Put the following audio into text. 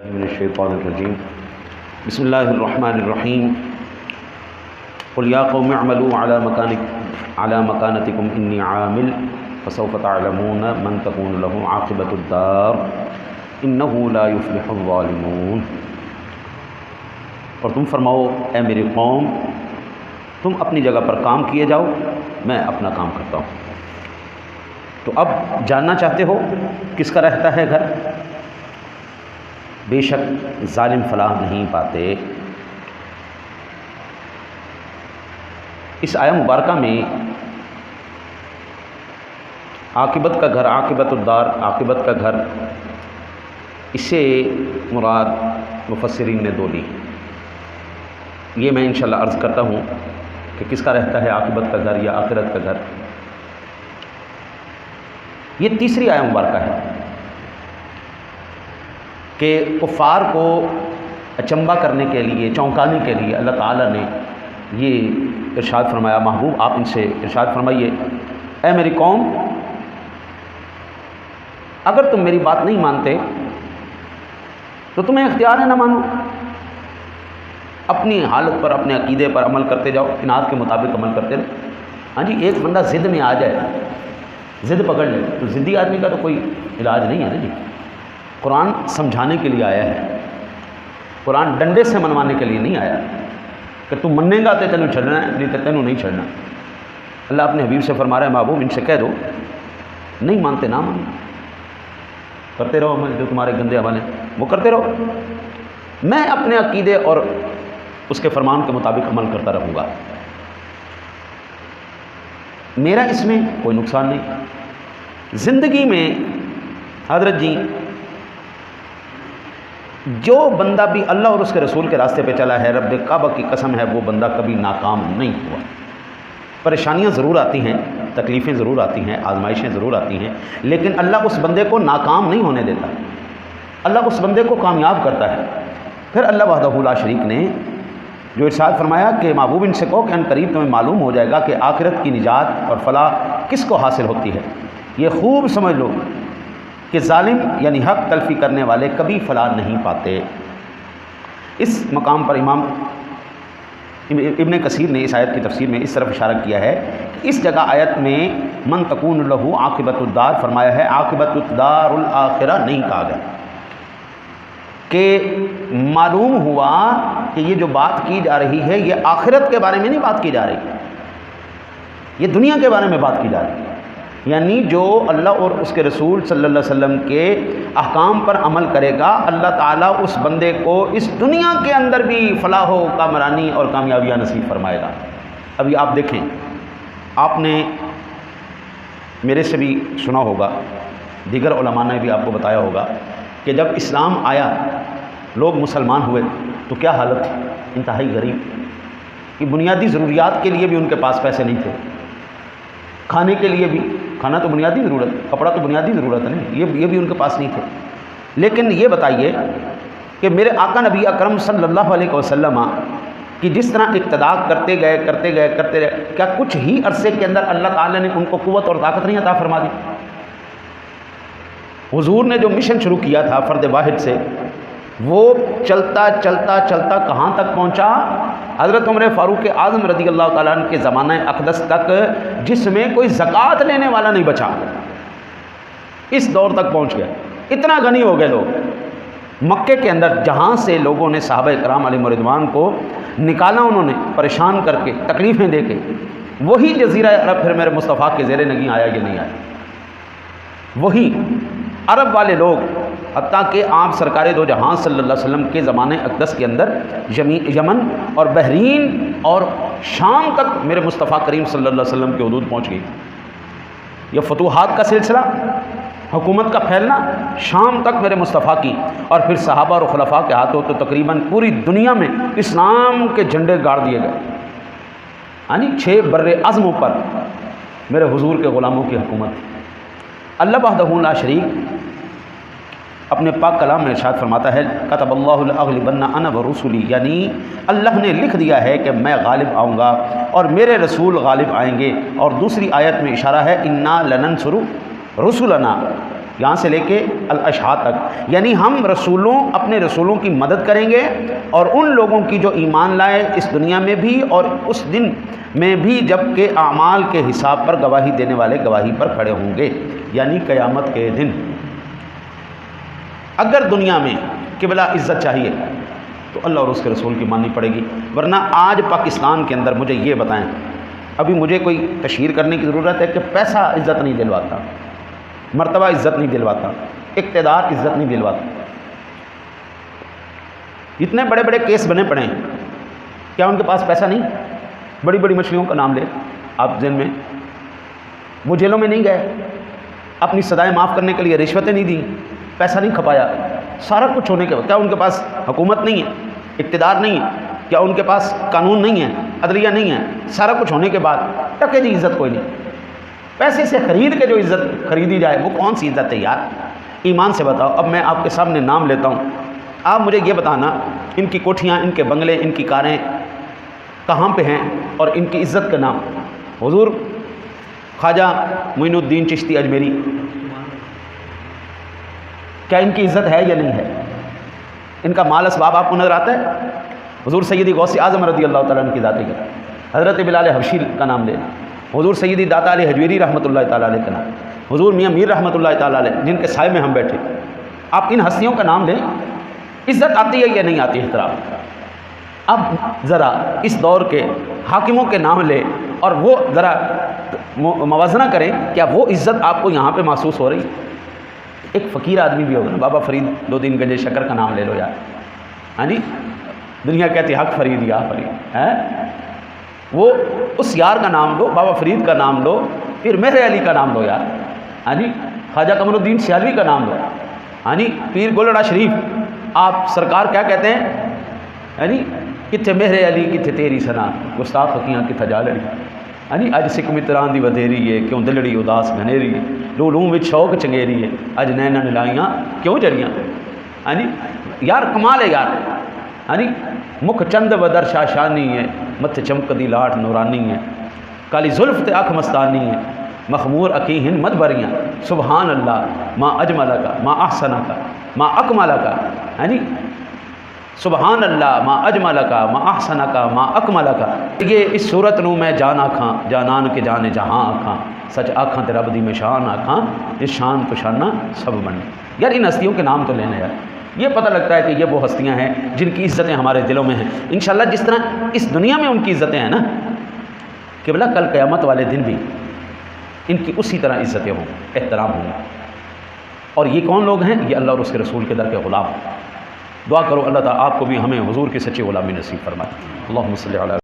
मिनश्शैतानिर्रजीम बिस्मिल्लाहिर्रहमानिर्रहीम क़ुल या क़ौम अअमलू अला मकानतिकुम इन्नी आमिल फसौफ तअलमून मन तकूनु लहू आक़िबतुद्दार इन्नहू ला युफ़्लिहुज़ ज़ालिमून। और तुम फरमाओ, ए मेरी कौम, तुम अपनी जगह पर काम किए जाओ, मैं अपना काम करता हूँ। तो अब जानना चाहते हो किसका रहता है घर? बेशक जालिम फलाह नहीं पाते। इस आया मुबारका में आकिबत का घर, आकिबतुद्दार, आकिबत का घर, इससे मुराद मुफस्सिरीन ने दो ली। ये मैं इंशाल्लाह अर्ज़ करता हूँ कि किसका रहता है आकिबत का घर या आखिरत का घर। ये तीसरी आया मुबारका है कि कुफ़ार को अचंबा करने के लिए, चौंकाने के लिए अल्लाह ताला ने ये इरशाद फरमाया, महबूब आप इनसे इरशाद फरमाइए, ऐ मेरी कौम, अगर तुम मेरी बात नहीं मानते तो तुम्हें इख्तियार है ना मानो। अपनी हालत पर, अपने अकीदे पर अमल करते जाओ, इनात के मुताबिक अमल करते रहो। हाँ जी, एक बंदा ज़िद में आ जाए, ज़िद पकड़ ले, तो ज़िद्दी आदमी का तो कोई इलाज नहीं है ना जी। कुरान समझाने के लिए आया है, कुरान डंडे से मनवाने के लिए नहीं आया कि तू मनेगा तो तेनू छड़ना है, नहीं तो तेनू नहीं छड़ना। अल्लाह अपने हबीब से फरमा रहा है, महबूब इनसे कह दो, नहीं मानते ना मानो, करते रहो अमल, जो तुम्हारे गंदे अमल हैं वो करते रहो, मैं अपने अकीदे और उसके फरमान के मुताबिक अमल करता रहूँगा, मेरा इसमें कोई नुकसान नहीं। ज़िंदगी में हज़रत जी, जो बंदा भी अल्लाह और उसके रसूल के रास्ते पे चला है, रब काबा की कसम है, वो बंदा कभी नाकाम नहीं हुआ। परेशानियां ज़रूर आती हैं, तकलीफ़ें ज़रूर आती हैं, आजमाइशें ज़रूर आती हैं, लेकिन अल्लाह उस बंदे को नाकाम नहीं होने देता, अल्लाह उस बंदे को कामयाब करता है। फिर अल्लाह वहदहू ला शरीक ने जो इरशाद फरमाया कि महबूब इनसे कहो कि अनकरीब तुम्हें मालूम हो जाएगा कि आखिरत की निजात और फलाह किसको हासिल होती है। ये खूब समझ लो कि जालिम यानी हक तलफी करने वाले कभी फलाह नहीं पाते। इस मकाम पर इमाम इब्न कसीर ने इस आयत की तफसीर में इस तरफ इशारा किया है कि इस जगह आयत में मन तकून लहू आक़िबतुद्दार फरमाया है, आक़िबतुद्दारुल आखिरा नहीं कहा गया। कि मालूम हुआ कि ये जो बात की जा रही है ये आखिरत के बारे में नहीं बात की जा रही, ये दुनिया के बारे में बात की जा रही है। यानी जो अल्लाह और उसके रसूल सल्लल्लाहु अलैहि वसल्लम के अहकाम पर अमल करेगा, अल्लाह ताला उस बंदे को इस दुनिया के अंदर भी फलाह व कामरानी और कामयाबियाँ नसीब फरमाएगा। अभी आप देखें, आपने मेरे से भी सुना होगा, दीगर उलमा ने भी आपको बताया होगा कि जब इस्लाम आया, लोग मुसलमान हुए तो क्या हालत थी, इंतहाई गरीब, कि बुनियादी ज़रूरियात के लिए भी उनके पास पैसे नहीं थे, खाने के लिए भी, खाना तो बुनियादी ज़रूरत, कपड़ा तो बुनियादी ज़रूरत है नहीं, ये भी उनके पास नहीं थे। लेकिन ये बताइए कि मेरे आका नबी अकरम सल्लल्लाहु अलैहि वसल्लम कि जिस तरह इक़्तिदा करते गए, क्या कुछ ही अरसे के अंदर अल्लाह ताला ने उनको क़ुव्वत और ताकत नहीं अता फरमा दी? हुजूर ने जो मिशन शुरू किया था फ़र्द वाहिद से, वो चलता कहाँ तक पहुँचा? हज़रत उमर फ़ारूक आज़म रज़ी अल्लाह ताला अन्हु के ज़माना अक़दस तक, जिसमें कोई ज़कात लेने वाला नहीं बचा, इस दौर तक पहुँच गए। इतना गनी हो गए लोग मक्के के अंदर, जहाँ से लोगों ने सहाबा इकराम अलैहिम रिज़वान को निकाला, उन्होंने परेशान करके, तकलीफ़ें दे के, वही जज़ीरा अरब फिर मेरे मुस्तफ़ा के ज़ेरे नगी आया कि नहीं आया? वही अरब वाले लोग, हत्ता कि आप सरकार दो जहां सल्लल्लाहु अलैहि वसल्लम के ज़माने अक़दस के अंदर यमन और बहरीन और शाम तक मेरे मुस्तफ़ा करीम सल्लल्लाहु अलैहि वसल्लम की हुदूद पहुँच गई। यह फतूहात का सिलसिला, हुकूमत का फैलना शाम तक मेरे मुस्तफ़ा की, और फिर सहाबा और खुलफा के हाथों तो तकरीबन पूरी दुनिया में इस्लाम के झंडे गाड़ दिए गए। यानी 6 बर्रे अज़्मों पर मेरे हुजूर के ग़ुलामों की हुकूमत थी। अल्लाह वहदहू ला शरीक अपने पाक कलाम में इरशाद फरमाता है, कतबल्लाहु लअग़लिबन्ना अना व रुसुली, यानी अल्लाह ने लिख दिया है कि मैं गालिब आऊँगा और मेरे रसूल गालिब आएंगे। और दूसरी आयत में इशारा है, इन्ना लनंसुरु रुसुलना, यहाँ से लेके अल-अशहा तक, यानी हम रसूलों अपने रसूलों की मदद करेंगे और उन लोगों की जो ईमान लाए इस दुनिया में भी और उस दिन में भी जबकि आमाल के हिसाब पर गवाही देने वाले गवाही पर खड़े होंगे, यानी क़यामत के दिन। अगर दुनिया में क़िबला इज़्ज़त चाहिए तो अल्लाह और उसके रसूल की माननी पड़ेगी, वरना आज पाकिस्तान के अंदर मुझे ये बताएं, अभी मुझे कोई तशहीर करने की ज़रूरत है कि पैसा इज़्ज़त नहीं दिलवाता, मर्तबा इज़्ज़त नहीं दिलवाता, इक़्तिदार इज़्ज़त नहीं दिलवाता। इतने बड़े बड़े केस बने पड़े हैं, क्या उनके पास पैसा नहीं? बड़ी बड़ी मछलियों का नाम ले आप जेल में, वो जेलों में नहीं गए, अपनी सज़ाएं माफ़ करने के लिए रिश्वतें नहीं दी, पैसा नहीं खपाया, सारा कुछ होने के बाद क्या उनके पास हुकूमत नहीं है, इक़्तिदार नहीं है? क्या उनके पास कानून नहीं है, अदलिया नहीं है? सारा कुछ होने के बाद टके जी इज़्ज़त कोई नहीं। पैसे से ख़रीद के जो इज़्ज़त खरीदी जाए वो कौन सी इज़्ज़त है यार? ईमान से बताओ। अब मैं आपके सामने नाम लेता हूँ, आप मुझे ये बताना इनकी कोठियाँ, इनके बंगले, इनकी कारें कहाँ पे हैं और इनकी इज़्ज़त का नाम। हुज़ूर ख्वाजा मोइनुद्दीन चिश्ती अजमेरी, क्या इनकी इज़्ज़त है या नहीं है? इनका माल असबाब आपको नज़र आता है? हुज़ूर सैयदी गौसे आज़म रज़ी अल्लाह तआला अन्हु की ज़ात का, हज़रत बिलाल हबशी का नाम लेना, हुज़ूर सैयदी दाता अली हजवेरी रहमतुल्लाह तआला अलैह का नाम, हुज़ूर मियाँ मीर रहमतुल्लाह तआला अलैह जिनके साए में हम बैठे, आप इन हस्तियों का नाम लें। इज़्ज़त आती है या नहीं आती एहतराम? अब ज़रा इस दौर के हाकिमों के नाम ले और वो ज़रा मवाजना करें, क्या वो इज़्ज़त आपको यहाँ पे महसूस हो रही? एक फ़कीर आदमी भी होगा ना, बाबा फरीद 2 दिन गंजे शक्कर का नाम ले लो यार, हाँ जी, दुनिया कहती हक फरीद या फरीद है, वो उस यार का नाम लो, बाबा फरीद का नाम लो, फिर मेहर अली का नाम लो यार, हाँ जी, ख्वाजा कमरुद्दीन सियालवी का नाम लो, हाँ जी, पीर गोलड़ा शरीफ। आप सरकार क्या कहते हैं, है नी, किथे मेहरे अली किथे तेरी सना, गुस्ताख हकियाँ किथे जा लड़ी, हाँ जी, अज सिख मित्रां दी वधेरी है, क्यों दिलड़ी उदास घनेरी है, लूलूं विच शौक चंगेरी है, अज नैनन लाइयाँ क्यों जड़ियाँ, हाँ जी, यार कमाल है यार, हाँ जी, मुख चंद बदर शाशानी है, मथ चमकदी लाठ नूरानी है, काली जुल्फ ते अख मस्तानी है, मखमूर अकी हिन मत भरियाँ, सुबहान अल्लाह माँ अजमला का माँ अहसना का माँ अकमला का, है नी, सुबहान अल्लाह माँ अजमला का माँ अहसना का माँ अकमला का। ये इस सूरत नूं मैं जान आखां, जानन के जाने जहाँ आखां, सच आखां ते रब दी मैं शान आखां, इस शान तो शाना सब बने। यार इन हस्तियों के नाम तो लेने यार, ये पता लगता है कि ये वो हस्तियाँ हैं जिनकी इज़्ज़तें हमारे दिलों में हैं। इंशाअल्लाह जिस तरह इस दुनिया में उनकी इज़्ज़तें हैं ना, क़िबला कल क़यामत वाले दिन भी इनकी उसी तरह इज़्ज़तें हों, एहतराम होंगे। और ये कौन लोग हैं? ये अल्लाह और उसके रसूल के दर के ग़ुलाम। दुआ करो अल्लाह ताला आपको भी हमें हुज़ूर की सच्ची ग़ुलामी नसीब फरमाए। अल्लाहुम्मा सल्ली अला